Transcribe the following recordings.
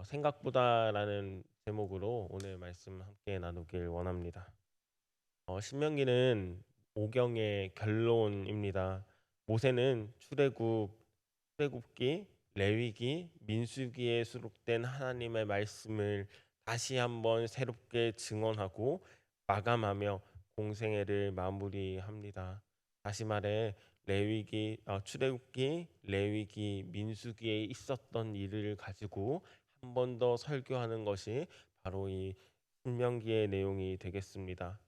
생각보다라는 제목으로 오늘 말씀 함께 나누길 원합니다. 신명기는 오경의 결론입니다. 모세는 출애굽기, 레위기, 민수기에 수록된 하나님의 말씀을 다시 한번 새롭게 증언하고 마감하며 공생애를 마무리합니다. 다시 말해 출애굽기, 레위기, 민수기에 있었던 일을 가지고 한 번 더 설교하는 것이 바로 이 신명기의 내용이 되겠습니다.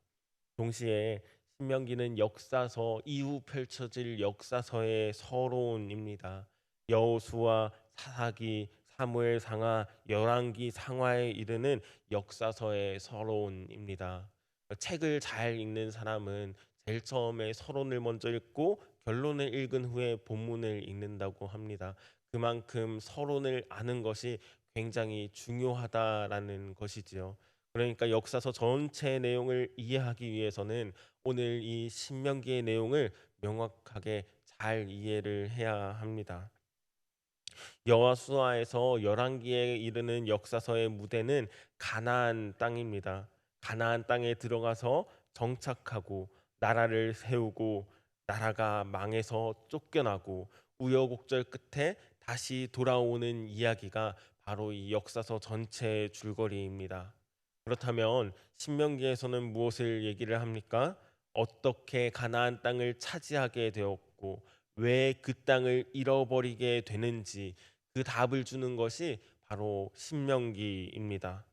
동시에 신명기는 역사서 이후 펼쳐질 역사서의 서론입니다. 여호수아, 사사기, 사무엘 상하, 열왕기 상하에 이르는 역사서의 서론입니다. 책을 잘 읽는 사람은 제일 처음에 서론을 먼저 읽고 결론을 읽은 후에 본문을 읽는다고 합니다. 그만큼 서론을 아는 것이 굉장히 중요하다라는 것이지요. 그러니까 역사서 전체 내용을 이해하기 위해서는 오늘 이 신명기의 내용을 명확하게 잘 이해를 해야 합니다. 여호수아에서 열왕기에 이르는 역사서의 무대는 가나안 땅입니다. 가나안 땅에 들어가서 정착하고 나라를 세우고 나라가 망해서 쫓겨나고 우여곡절 끝에 다시 돌아오는 이야기가 바로 이 역사서 전체의 줄거리입니다. 그렇다면 신명기에서는 무엇을 얘기를 합니까? 어떻게 가나안 땅을 차지하게 되었고 왜 그 땅을 잃어버리게 되는지 그 답을 주는 것이 바로 신명기입니다.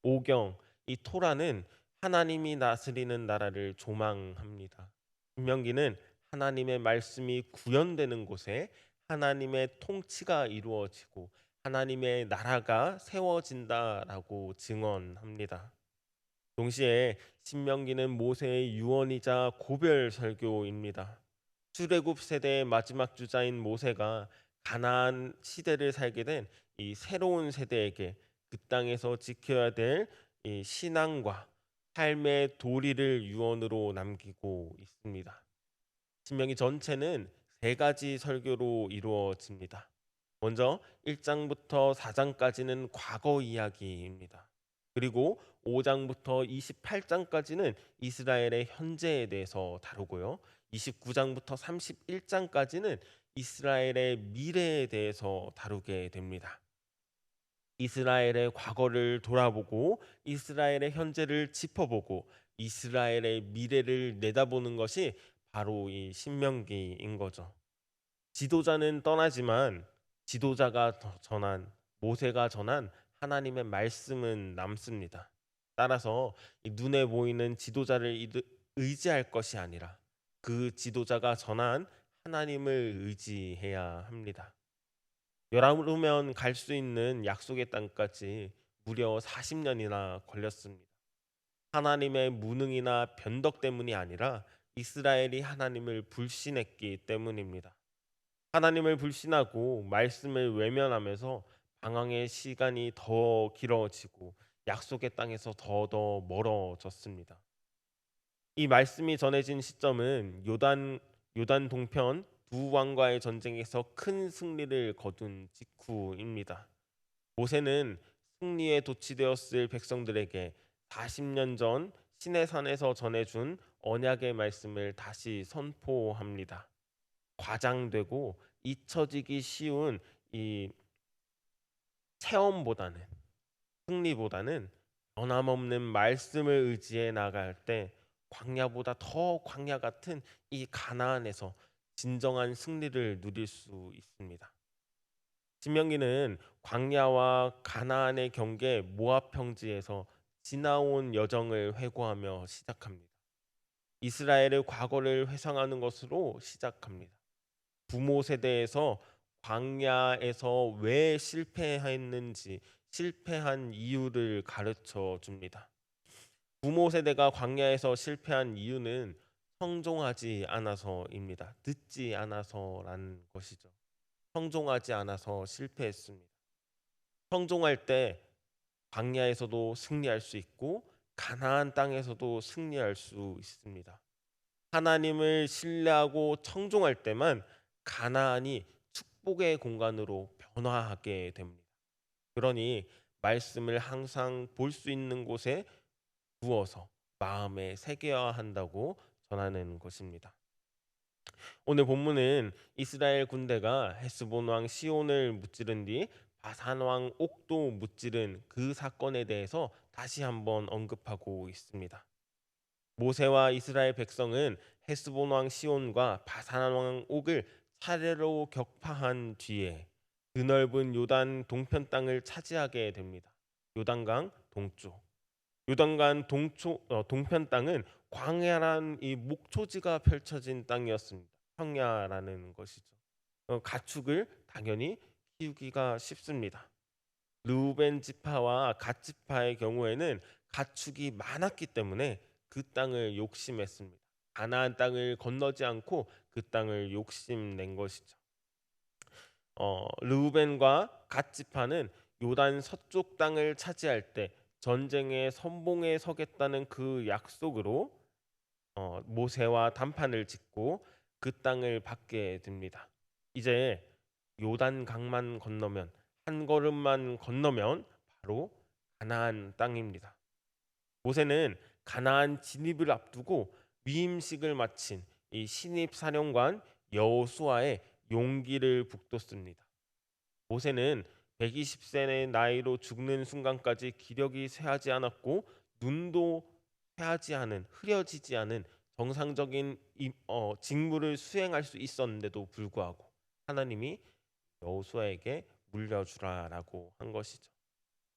오경, 이 토라는 하나님이 다스리는 나라를 조망합니다. 신명기는 하나님의 말씀이 구현되는 곳에 하나님의 통치가 이루어지고 하나님의 나라가 세워진다라고 증언합니다. 동시에 신명기는 모세의 유언이자 고별 설교입니다. 출애굽 세대의 마지막 주자인 모세가 가나안 시대를 살게 된 이 새로운 세대에게 그 땅에서 지켜야 될 이 신앙과 삶의 도리를 유언으로 남기고 있습니다. 신명기 전체는 세 가지 설교로 이루어집니다. 먼저 1장부터 4장까지는 과거 이야기입니다. 그리고 5장부터 28장까지는 이스라엘의 현재에 대해서 다루고요. 29장부터 31장까지는 이스라엘의 미래에 대해서 다루게 됩니다. 이스라엘의 과거를 돌아보고 이스라엘의 현재를 짚어보고 이스라엘의 미래를 내다보는 것이 바로 이 신명기인 거죠. 지도자는 떠나지만 지도자가 전한 모세가 전한 하나님의 말씀은 남습니다. 따라서 이 눈에 보이는 지도자를 의지할 것이 아니라 그 지도자가 전한 하나님을 의지해야 합니다. 여라면 갈 수 있는 약속의 땅까지 무려 40년이나 걸렸습니다. 하나님의 무능이나 변덕 때문이 아니라 이스라엘이 하나님을 불신했기 때문입니다. 하나님을 불신하고 말씀을 외면하면서 방황의 시간이 더 길어지고 약속의 땅에서 더 멀어졌습니다. 이 말씀이 전해진 시점은 요단 동편 두 왕과의 전쟁에서 큰 승리를 거둔 직후입니다. 모세는 승리에 도취되었을 백성들에게 40년 전 시내산에서 전해준 언약의 말씀을 다시 선포합니다. 과장되고 잊혀지기 쉬운 이 체험보다는 승리보다는 변함없는 말씀을 의지해 나갈 때 광야보다 더 광야 같은 이 가나안에서 진정한 승리를 누릴 수 있습니다. 신명기는 광야와 가나안의 경계 모압 평지에서 지나온 여정을 회고하며 시작합니다. 이스라엘의 과거를 회상하는 것으로 시작합니다. 부모 세대에서 광야에서 왜 실패했는지 실패한 이유를 가르쳐 줍니다. 부모 세대가 광야에서 실패한 이유는 성종하지 않아서입니다. 듣지 않아서라는 것이죠. 성종하지 않아서 실패했습니다. 성종할 때 광야에서도 승리할 수 있고 가나안 땅에서도 승리할 수 있습니다. 하나님을 신뢰하고 청종할 때만 가나안이 축복의 공간으로 변화하게 됩니다. 그러니 말씀을 항상 볼 수 있는 곳에 두어서 마음에 새겨야 한다고 전하는 것입니다. 오늘 본문은 이스라엘 군대가 헤스본 왕 시온을 무찌른 뒤 바산 왕 옥도 무찌른 그 사건에 대해서 다시 한번 언급하고 있습니다. 모세와 이스라엘 백성은 헤스본 왕 시온과 바산 왕 옥을 차례로 격파한 뒤에 드넓은 요단 동편 땅을 차지하게 됩니다. 요단강 동쪽. 요단강 동편 땅은 광야란 이 목초지가 펼쳐진 땅이었습니다. 평야라는 것이죠. 가축을 당연히 키우기가 쉽습니다. 르우벤 지파와 갓 지파의 경우에는 가축이 많았기 때문에 그 땅을 욕심했습니다. 가나안 땅을 건너지 않고 그 땅을 욕심낸 것이죠. 르우벤과 갓 지파는 요단 서쪽 땅을 차지할 때 전쟁의 선봉에 서겠다는 그 약속으로 모세와 단판을 짓고 그 땅을 받게 됩니다. 이제 요단 강만 건너면 한 걸음만 건너면 바로 가나안 땅입니다. 모세는 가나안 진입을 앞두고 위임식을 마친 이 신입 사령관 여호수아의 용기를 북돋습니다. 모세는 120세의 나이로 죽는 순간까지 기력이 쇠하지 않았고 눈도 쇠하지 않은 흐려지지 않은 정상적인 직무를 수행할 수 있었는데도 불구하고 하나님이 여호수아에게 물려주라라고 한 것이죠.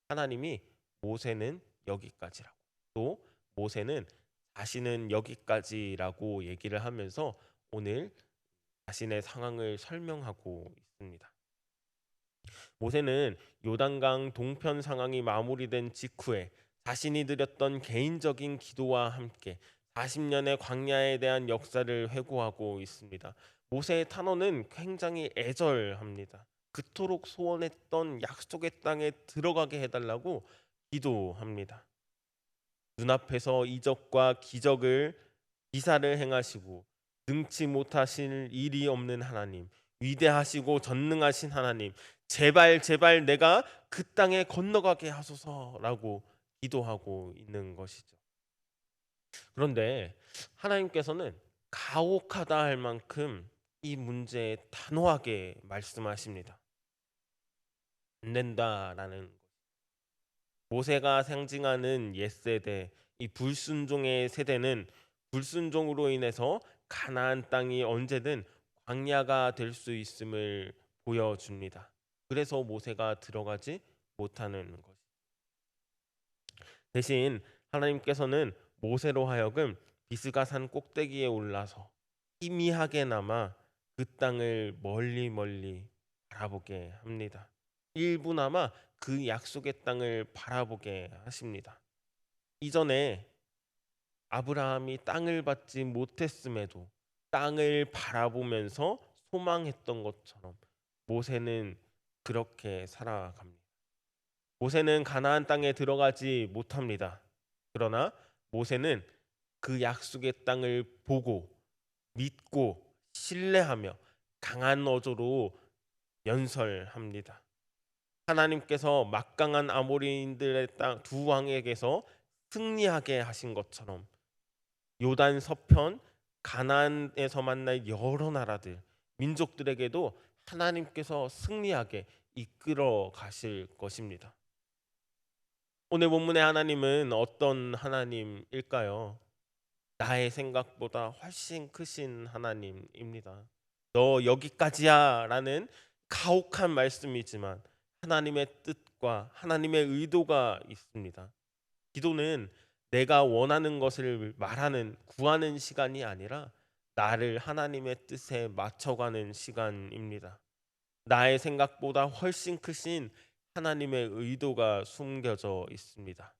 하나님이 모세는 여기까지라고 또 모세는 자신은 여기까지라고 얘기를 하면서 오늘 자신의 상황을 설명하고 있습니다. 모세는 요단강 동편 상황이 마무리된 직후에 자신이 드렸던 개인적인 기도와 함께 40년의 광야에 대한 역사를 회고하고 있습니다. 모세의 탄원은 굉장히 애절합니다. 그토록 소원했던 약속의 땅에 들어가게 해달라고 기도합니다. 눈앞에서 이적과 기사를 행하시고 능치 못하실 일이 없는 하나님, 위대하시고 전능하신 하나님, 제발 제발 내가 그 땅에 건너가게 하소서라고 기도하고 있는 것이죠. 그런데 하나님께서는 가혹하다 할 만큼 이 문제에 단호하게 말씀하십니다. 안 된다라는 모세가 상징하는 옛세대, 이 불순종의 세대는 불순종으로 인해서 가나안 땅이 언제든 광야가 될 수 있음을 보여줍니다. 그래서 모세가 들어가지 못하는 것. 대신 하나님께서는 모세로 하여금 비스가산 꼭대기에 올라서 희미하게나마 그 땅을 멀리 멀리 바라보게 합니다. 일부나마 그 약속의 땅을 바라보게 하십니다. 이전에 아브라함이 땅을 받지 못했음에도 땅을 바라보면서 소망했던 것처럼 모세는 그렇게 살아갑니다. 모세는 가나안 땅에 들어가지 못합니다. 그러나 모세는 그 약속의 땅을 보고 믿고 신뢰하며 강한 어조로 연설합니다. 하나님께서 막강한 아모리인들의 땅 두 왕에게서 승리하게 하신 것처럼 요단 서편 가나안에서 만날 여러 나라들 민족들에게도 하나님께서 승리하게 이끌어 가실 것입니다. 오늘 본문의 하나님은 어떤 하나님일까요? 나의 생각보다 훨씬 크신 하나님입니다. 너 여기까지야 라는 가혹한 말씀이지만 하나님의 뜻과 하나님의 의도가 있습니다. 기도는 내가 원하는 것을 말하는 구하는 시간이 아니라 나를 하나님의 뜻에 맞춰가는 시간입니다. 나의 생각보다 훨씬 크신 하나님의 의도가 숨겨져 있습니다.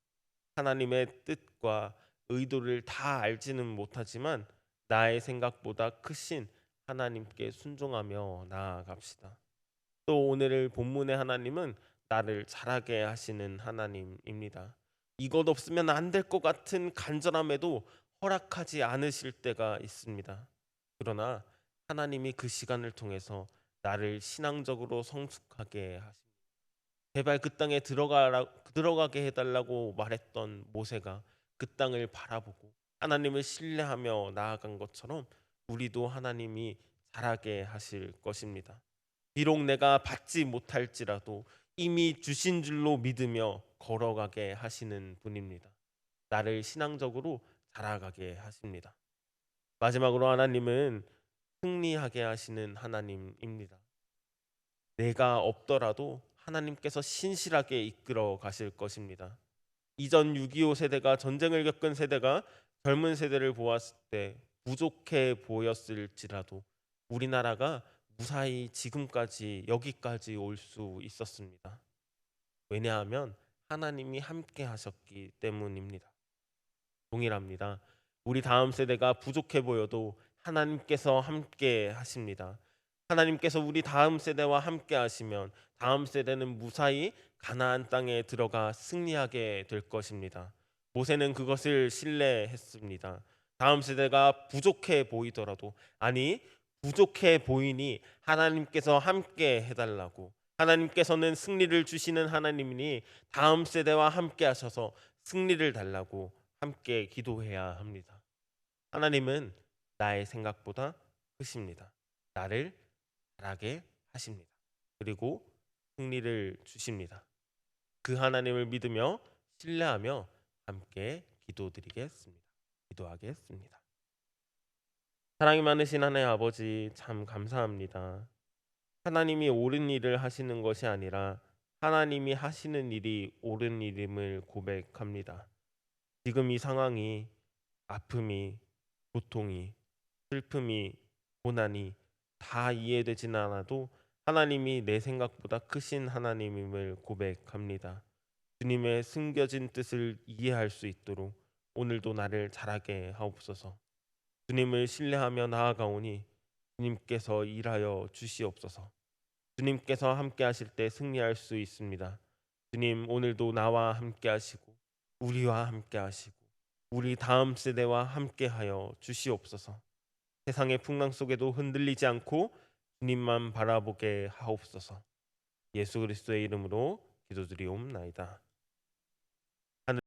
하나님의 뜻과 의도를 다 알지는 못하지만 나의 생각보다 크신 하나님께 순종하며 나아갑시다. 또 오늘 본문의 하나님은 나를 자라게 하시는 하나님입니다. 이것 없으면 안 될 것 같은 간절함에도 허락하지 않으실 때가 있습니다. 그러나 하나님이 그 시간을 통해서 나를 신앙적으로 성숙하게 하십니다. 제발 그 땅에 들어가게 해달라고 말했던 모세가 그 땅을 바라보고 하나님을 신뢰하며 나아간 것처럼 우리도 하나님이 잘하게 하실 것입니다. 비록 내가 받지 못할지라도 이미 주신 줄로 믿으며 걸어가게 하시는 분입니다. 나를 신앙적으로 자라가게 하십니다. 마지막으로 하나님은 승리하게 하시는 하나님입니다. 내가 없더라도 하나님께서 신실하게 이끌어 가실 것입니다. 이전 6.25 세대가 전쟁을 겪은 세대가 젊은 세대를 보았을 때 부족해 보였을지라도 우리나라가 무사히 지금까지 여기까지 올 수 있었습니다. 왜냐하면 하나님이 함께 하셨기 때문입니다. 동일합니다. 우리 다음 세대가 부족해 보여도 하나님께서 함께 하십니다. 하나님께서 우리 다음 세대와 함께 하시면 다음 세대는 무사히 가나안 땅에 들어가 승리하게 될 것입니다. 모세는 그것을 신뢰했습니다. 다음 세대가 부족해 보이더라도, 아니 부족해 보이니 하나님께서 함께 해달라고, 하나님께서는 승리를 주시는 하나님이니 다음 세대와 함께 하셔서 승리를 달라고 함께 기도해야 합니다. 하나님은 나의 생각보다 크십니다. 나를 잘하게 하십니다. 그리고 승리를 주십니다. 그 하나님을 믿으며 신뢰하며 함께 기도드리겠습니다. 기도하겠습니다. 사랑이 많으신 하나님 아버지, 참 감사합니다. 하나님이 옳은 일을 하시는 것이 아니라 하나님이 하시는 일이 옳은 일임을 고백합니다. 지금 이 상황이, 아픔이, 고통이, 슬픔이, 고난이 다 이해되지는 않아도 하나님이 내 생각보다 크신 하나님임을 고백합니다. 주님의 숨겨진 뜻을 이해할 수 있도록 오늘도 나를 자라게 하옵소서. 주님을 신뢰하며 나아가오니 주님께서 일하여 주시옵소서. 주님께서 함께 하실 때 승리할 수 있습니다. 주님, 오늘도 나와 함께 하시고 우리와 함께 하시고 우리 다음 세대와 함께 하여 주시옵소서. 세상의 풍랑 속에도 흔들리지 않고 주님만 바라보게 하옵소서. 예수 그리스도의 이름으로 기도드리옵나이다.